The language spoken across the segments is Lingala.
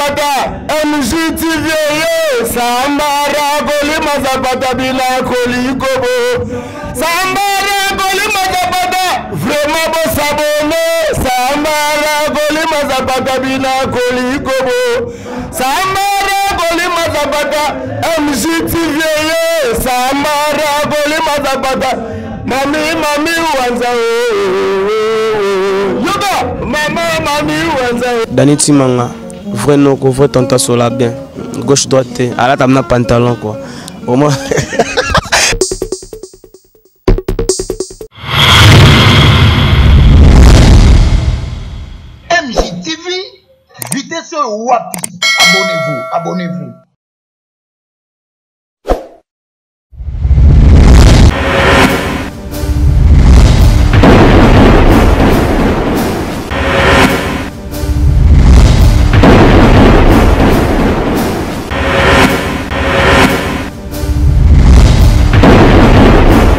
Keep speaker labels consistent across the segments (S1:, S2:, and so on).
S1: Zapata, MJTV, Sambara, Golima Zapata, Bila, Kolikobo, Sambara, Golima Zapata, vraiment bon s'abonner, Sambara, Golima Zapata, Bila, Kolikobo, Sambara, Golima Zapata, MJTV, Sambara, Golima Zapata, Mami, Wanza, Yoga, Mami, Wanza.
S2: Dani Timanga, vrai nom, vrai tanta sola bien. Gauche droite, à la table pantalon quoi. Au moins.
S3: MJTV, vitesse Wapi. Abonnez-vous.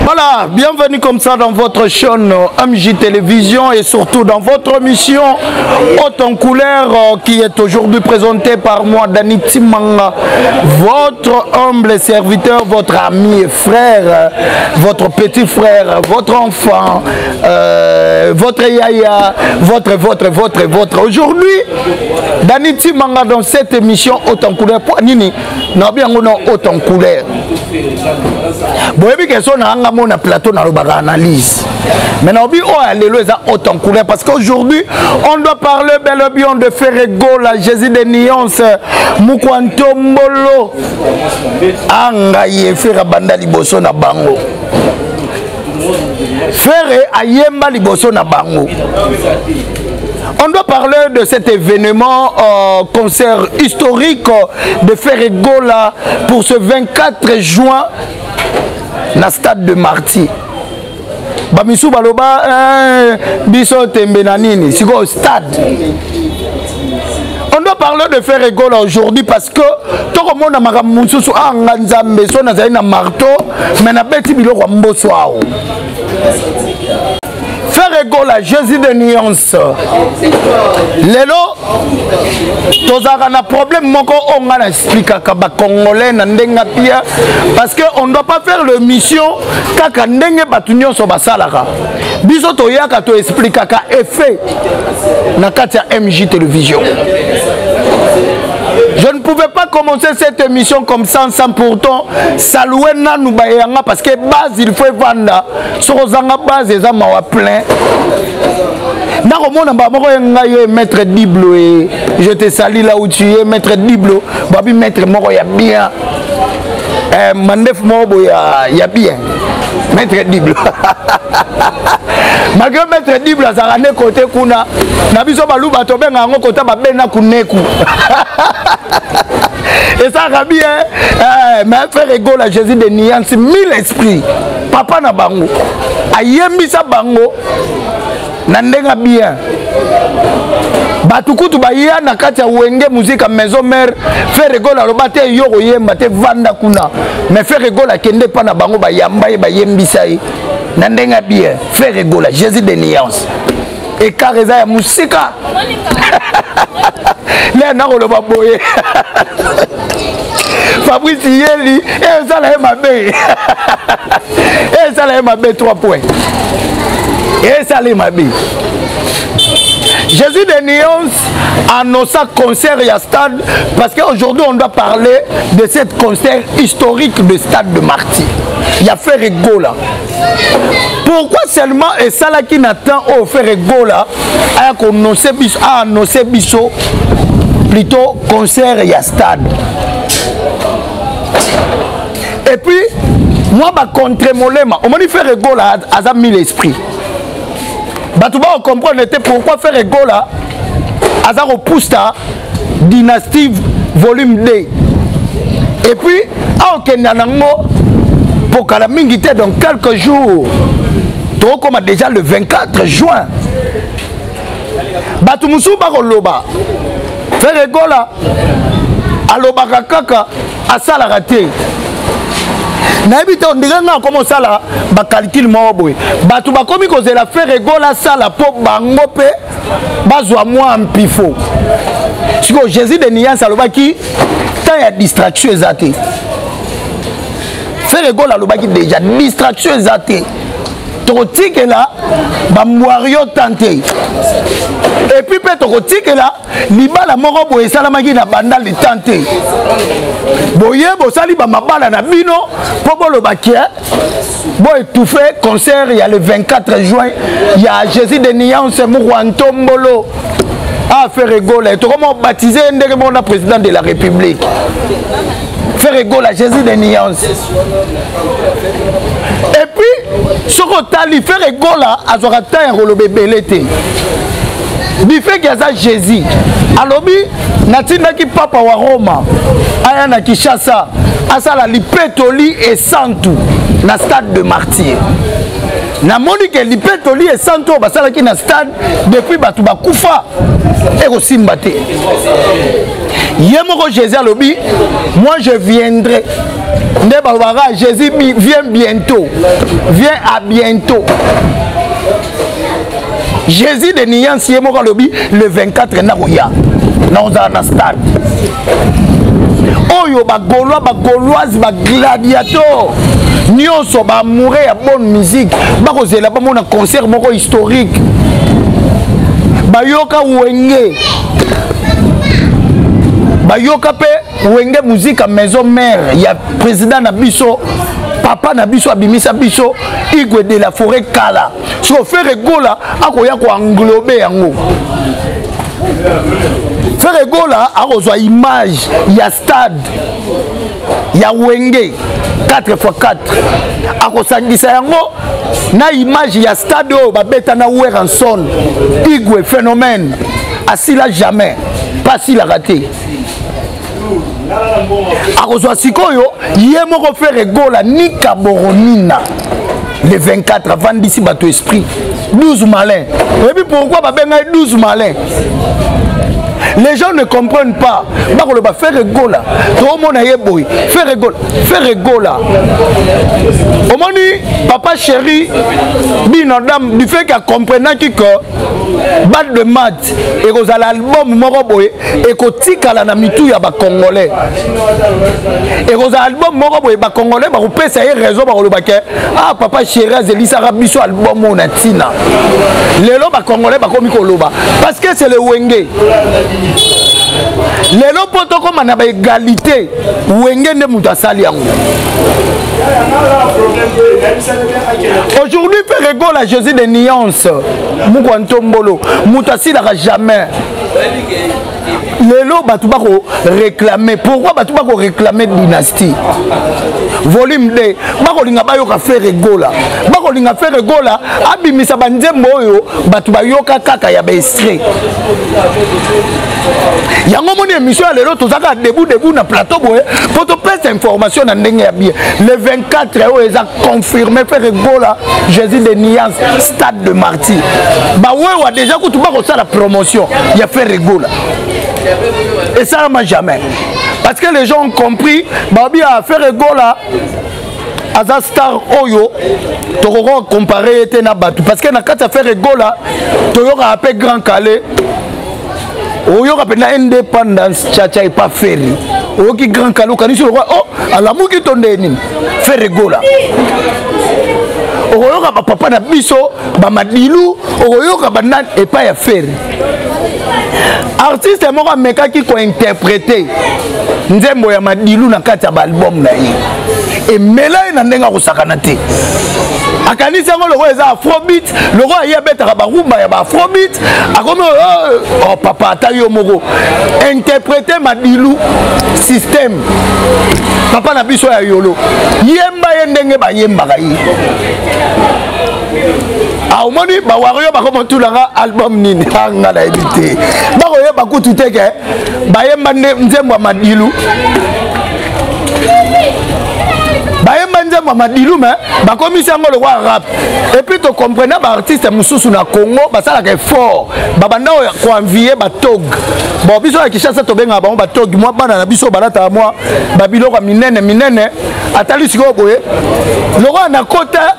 S4: Voilà, bienvenue comme ça dans votre chaîne MJ Télévision et surtout dans votre mission Haute en couleur qui est aujourd'hui présentée par moi, Dani Timanga, votre humble serviteur, votre ami et frère, votre petit frère, votre enfant, votre yaya, votre. Aujourd'hui, Dani Timanga dans cette émission Haute en couleur. Nini, n'a bien Haute en couleur. Bon, et puis question on a plateau dans le analyse. Mais on a les autant couleur parce qu'aujourd'hui on doit parler bel et bien de Ferrego, la Jésus de Nuance, Mukwanto Mbolo, Angaye Ferra Banda Liboso na Bango. Ferre Ayemba Liboso na Bango. On doit parler de cet événement, concert historique de Ferrego là pour ce 24 juin. Na stade de Marty. Bamisou baloba biso tembe na nini siko stade. On doit parler de Ferrego aujourd'hui parce que tout le monde a makambo mususu anga nzambe so na zali na marteau mais na beti biloko mboso awo. Ferrego la Jésus de Nuance. Lelo tozaka na problème moko onga na expliquer ka ba congolais na ndenga pia parce que on doit pas faire le mission kaka ndenge batu nyonso basalaka. Biso toyaka to expliquer ka effet na kati ya MJ Télévision. Je ne pouvais pas commencer cette émission comme ça sans pourtant saluer Nanou Bayanga parce que base il faut vendre. Sorozanga base et ça m'a plein. Maître Diblo et je te salue là où tu es, Maître Diblo. Babi Maître Moro ya bien. Mandef Mobo ya bien. Maître Diblo. Malgré Maître Diblo ça rane côté kuna. Nabiso baluba to benga ngo kota ba bena kuneku. Et ça va bien. Mais Ferrego la Jésus de Nuance 1000 esprits. Papa na bango. Ayembi sa bango. Nandenga bien. Batukutu baya na kati ya wenge musique maison mère Ferrego la robate yoko yemba te vanda kuna. Mais Ferrego la kende pa na bango bayamba bayembi sai. Nandenga bien. Ferrego la Jésus de Nuance. Et careza ya musika. Là na ko ba boye. Fabrice Yeli et ça là ma bé. Et ça là ma bé 3 points. Et ça là ma bé. Jésus de Nuance annonce concert et stade parce qu'aujourd'hui on doit parler de cette concert historique de stade de Marty. Il y a Ferrego là. Pourquoi seulement et ça là qui n'attend au Ferrego là a annoncé biso plutôt concert et stade. Et puis moi ba contre molema on m'a dit Ferrego là a mis l'esprit. Batouba on comprend pourquoi Ferrego là a repousse ta dynastie volume 2. Et puis à Okenyanango pour qu'à la mingité dans quelques jours trop comme déjà le 24 juin Batoumoussou Baroloba Ferrego là aloba kaka asala raté. Naibite on dirait nga comment ça là ba calcul mo boy. Batu ba komi ko la Ferrego la sala po bango pe bazwa moi en pifo. Si Jésus de Niance alobaki tant il y a distraction exatée. Faire rigolo alobaki déjà distraction exatée. Toti que là, bamwario tenté. Et puis peut-être que là, libala moko boye salamaki na bandal de tenté. Boye bo sali ba mabala na bino pobo lo bakia. Bo étouffé concert il y a le 24 juin, il y a Jésus de Niance Mouantombolo. Ah faire rigolo, et comment baptiser ndenge mona président de la République. Faire rigolo à Jésus de Niance. Et puis, ce que tu as fait rigola, à ce que tu as fait du fait qu'il y a Jésus. Alors, natina ki papa wa Roma, aya na Kinshasa, asala lipetoli et santu na stade de martyr. Na moni que lipetoli et santu basala ki na stade depuis batu bakufa et aussi mbate. Yemoko Jésus alobi, moi je viendrai. Jésus vient bientôt. Viens à bientôt. Jésus de Niance Yemoko alobi le 24 naroya. Dans un stade. Oyo ba gauloise ba gladiateur. Nyonso ba mourir à bonne musique. Ba kozela ba mona concert moko historique. Ba yoka wenge. Bayoka pe wenge musique à maison mère, il y a président Nabiso, papa Nabiso abimisa biso, Igwe de la forêt Kala. Si on fait rigola, akoya ko englober yango. Faire rigola, akozo image, il y a stade. Il y a wenge 4x4. Akosangisa yango na image il y a stade o ba beta na Weranson. Igwe phénomène. Asila jamais, pas si la raté. Akozwa sikoyo yemoko faire rigola ni kaboronina le 24 avant d'ici bateau esprit 12 malins. Et puis pourquoi ba benga 12 malins? Les gens ne comprennent pas. Bakolo ba faire rigola. Tout le monde a yeboy. Faire rigola. Faire rigola. Omoni papa chéri binodam du fait qu'il comprenne que bad de maths et que l'album moko boy et que tikala na mitu ya ba congolais. Et que l'album moko boy ba congolais ba pesa raison ba koloba ke ah papa chéri Zelisa rabiso album on atina. Lelo ba congolais ba komi koloba parce que c'est le wenge. Les lots comme on a égalité, aujourd'hui, fait rigole à Jésus de Niance, Mouantombolo, Moutassi n'aura jamais. Les lots batubako réclamer. Pourquoi batubako réclamer dynastie? Volume 2. Bakolinga bayoka faire rigola. Bakolinga faire rigola. Abimisa banzembo yo batubayoka kaka ya bestre. Yango moni émission à l'élo tozaka debout na plateau boye pour te passer information na ndenge ya bien. Le 24 ils ont confirmé faire rigola Jésus de Niance stade de martyr. Ba ouais wa déjà kutuba ko ça la promotion, il y a fait rigola. Et ça m'a jamais. Parce que les gens ont compris, Babi a fait rigola. Aza star oyo, tu vas comparer na batu. Parce que na kata fait rigola, tu auras appelé Grand Calais. Oyo kapena indépendance tchacha et pas ferry. Oyo ki Grand Calais kanisi le roi. Oh, ala muki tonde nini. Fait rigola. Oyo ka papa na biso, ba madilu, oyo ka banan et pas ya ferry. Artiste moko meka ki ko interpréter nzembo ya madilu na kati ya album na ye. Et melai na ndenga ko sakana te. Akanisa ngo loko eza afrobeat, loko ya beta ba rumba ya ba afrobeat, akomo oh papa tayo moko interpréter madilu système. Papa na biso ya yolo. Yemba yendenge ba yemba kai. Ah omoni ba wario ba komo tulanga album nini hanga na ebité. Ba ko yeba kutu teke ba yemba nzembo madilu. nzembo madilu mais bakomisi yango le rap et puis to comprendre ba artiste mususu na Congo basala ka fort babanda ko envier batog bon biso ya Kinshasa to benga ba batog moi bana na biso balata moi babilo ka minene atali siko boye loko na kota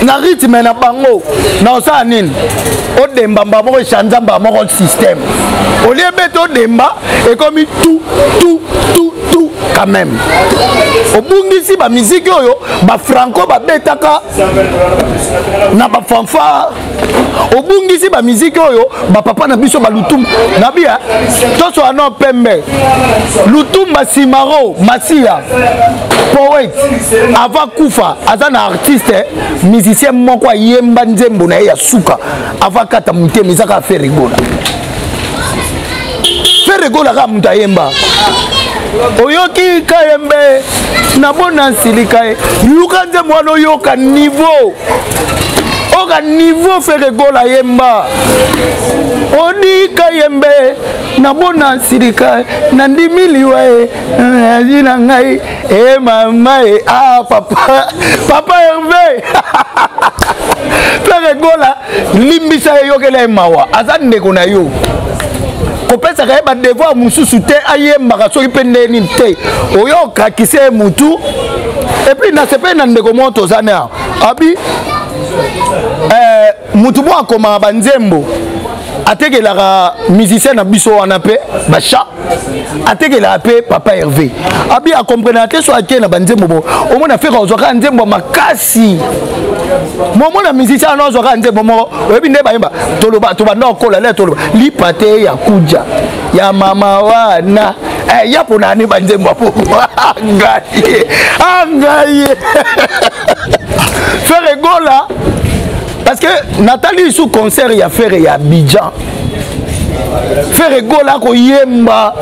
S4: na rythme na bango na osala nini odemba mbamo echanza mbamo système au lieu beto demba et comme tout quand même obungisi ba musique oyo ba franco ba betaka na ba fanfare obungisi ba musique oyo ba papa na biso ba lutum na bia toso ano pembe lutumba simaro masia poète avant kufa azana artiste musicien moko yemba nzembo na ya suka avant kata mutemi zaka faire rigola ka muta yemba oyoki kayembe na bona silikae luka nzembo wano yoka niveau oka niveau faire rigola yemba odi kayembe na bona silikae na ndimiliwe azina ngai mama papa Hervé faire rigola limbisa yokela mawa azande kona yo kopesa ka ba devoir mususu te ayemba ka soki pende ni te oyoka kise mutu et puis na sepe na ndeko moto zana abi mutu bo akoma banzembo atekelaka musicien na biso wana pe bacha atekelaka pe papa Hervé abi a comprendre te so ake na banzembo bo omona fera ozoka nzembo makasi momona musicien na ozoka nzembo mo oyebi nde bayemba toloba to banda okola le toloba lipate ya kuja ya mama wana yapo nani banzembo po angaye faire gola parce que Nathalie sous concert il y a faire et Abidjan faire gola ko yemba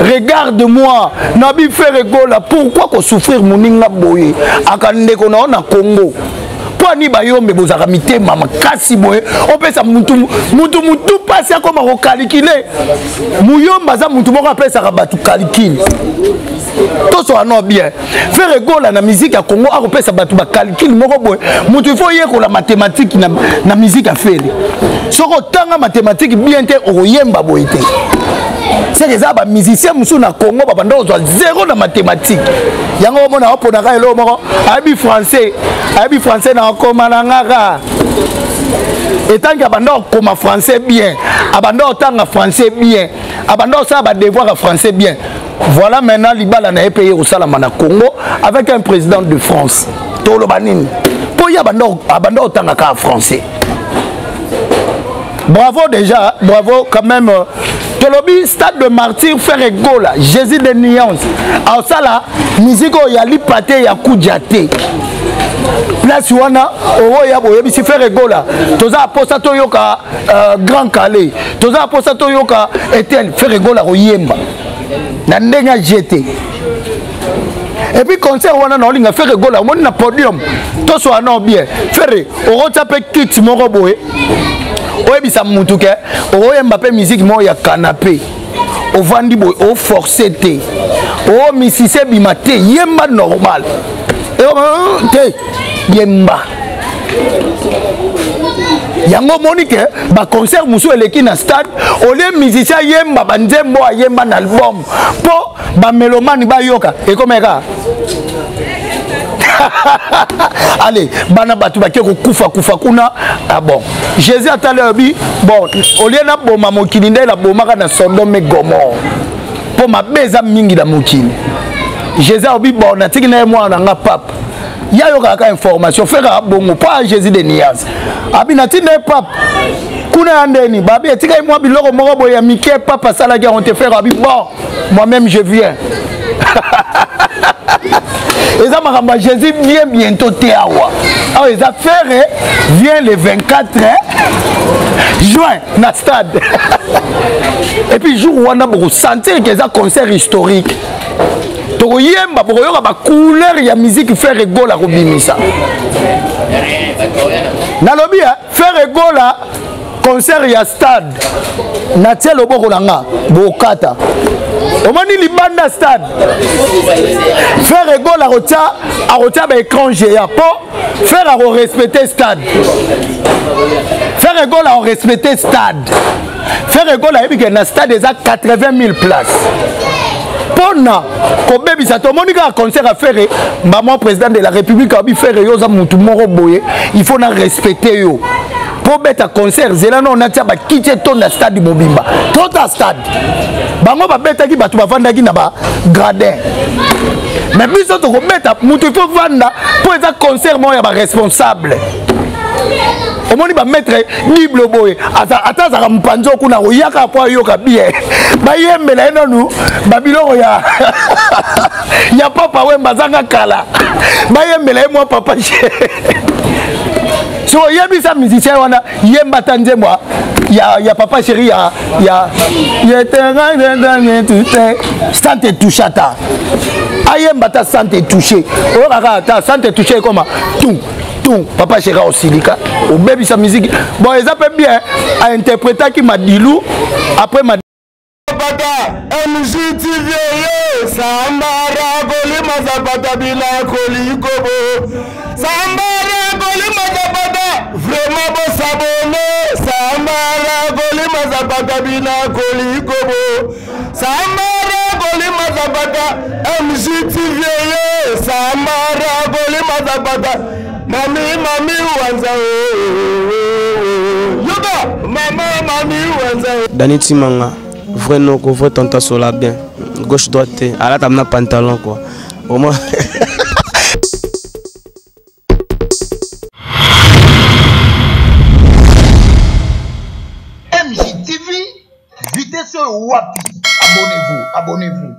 S4: regarde-moi nabi faire gola pourquoi ko souffrir moninga boye akande ko na Congo ni bayombe bozaka mitema makasi boye opesa mutu pasi akoma ko kalikile muyomba za mutu moko apesa ka batu kalikile toso ano bien faire gola na musique ya Congo akopesa batu ba calcul moko boye mutu faut yekola mathématique na musique a faire soko tanga mathématique bien te oyemba boye te c'est que ça ba musicien musu na Congo ba bando zo zéro na mathématique yango mona opona ka elo moko abi français na koma na ngaka etant que abando koma français bien abando tanga français bien abando ça ba devoir français bien. Voilà maintenant Libala n'a payé au Salama na Congo avec un président de France. Tolo banini. Pour y abando tangaka français. Bravo déjà, bravo quand même. Tolobi stade de martyr faire gola, Jésus de nuance. Alors ça là, musique yali pate ya kujate. Place wana owo ya boye bisi faire gola. Toza aposta to yoka Grand Calais. Toza aposta to yoka Etel faire gola oyemba. Na ndenga jeté. Et puis concert wana na olinga faire gola moni na podium. To so ana bien. Faire orota pe kit moko boye. Oyebisa mutu ke oyemba pe musique mo ya canapé o vandi boy o forcé te o misise bimate yemba normal e te yemba yango monique ba concert musu eleki na stade o le musicien yemba banzembo yemba na album po ba mélomane ba yoka e komeka allez bana batu baké ko kufa kuna ah bon Jésus atalebi bon au lieu na boma mokili nde la boma na Sodome et Gomorrhe pour ma beza mingi la mokili Jésus obi bon na tiki na moi na nga pape ya yo ka information faire bongo pas Jésus de Nias abi na tine pape kuna ndeni babi tika moi biloko moko boya mike papa sala ga on te faire abi bon moi même je viens. Et ça m'a Jésus vient bientôt Théawa. Alors les affaires viennent le 24 juin dans le stade. Et puis jour où on a beaucoup sentir que c'est un concert historique. Donc il y a une couleur, il y a musique faire rigolo à Robimisa. Dans le bien faire rigolo concert il y a stade. Natia le Bokolanga Bokata. Au moins, il libanda stade. Faire égale à retia écran géant. Pour faire à respecter stade. Faire égale à respecter stade. Faire égale à stade des 80 000 places. Pona, comme baby ça tout le monde a concert à faire. Maman président de la République a dit faire yo za mutu moro boye. Il faut na respecter yo. Pour mettre un concert, Zélano on a tia ba quitter ton stade du Mobimba. Tout à stade. Bango ba beta ki ba tu ba vanda ki na ba gradin. Mais plus to ko mettre mutu faut vanda pour être concert moi ya ba responsable. Au moins il va mettre libre boy. Attends ça mpanzo kuna oyaka po yoka bien. Ba yembela eno babilo ya. Ya papa wemba zanga kala. Ba yembela moi papa. So yebi sa musicien wana yemba tanje moi. Ya papa chéri ya terrain tout sans te toucher ta. Ayemba ta sans te toucher. Oh kaka ta sans te toucher comment tout. Papa chéri au silica, au baby sa musique. Bon, ils appellent bien à interpréter qui m'a dit loup. Après m'a
S1: MJTV Sambara Golima Zapata Bila Kolikobo Sambara Golima Zapata vraiment beau s'abonner Sambara Golima Zapata Bila Kolikobo Sambara Golima Zapata MJTV Sambara Golima Zapata Mami wanza Yoga mami wanza
S2: Dani Timanga vrai non qu'on voit tanta sola bien gauche droite à la table pantalon quoi au moins
S3: MJTV vitesse wapi abonnez-vous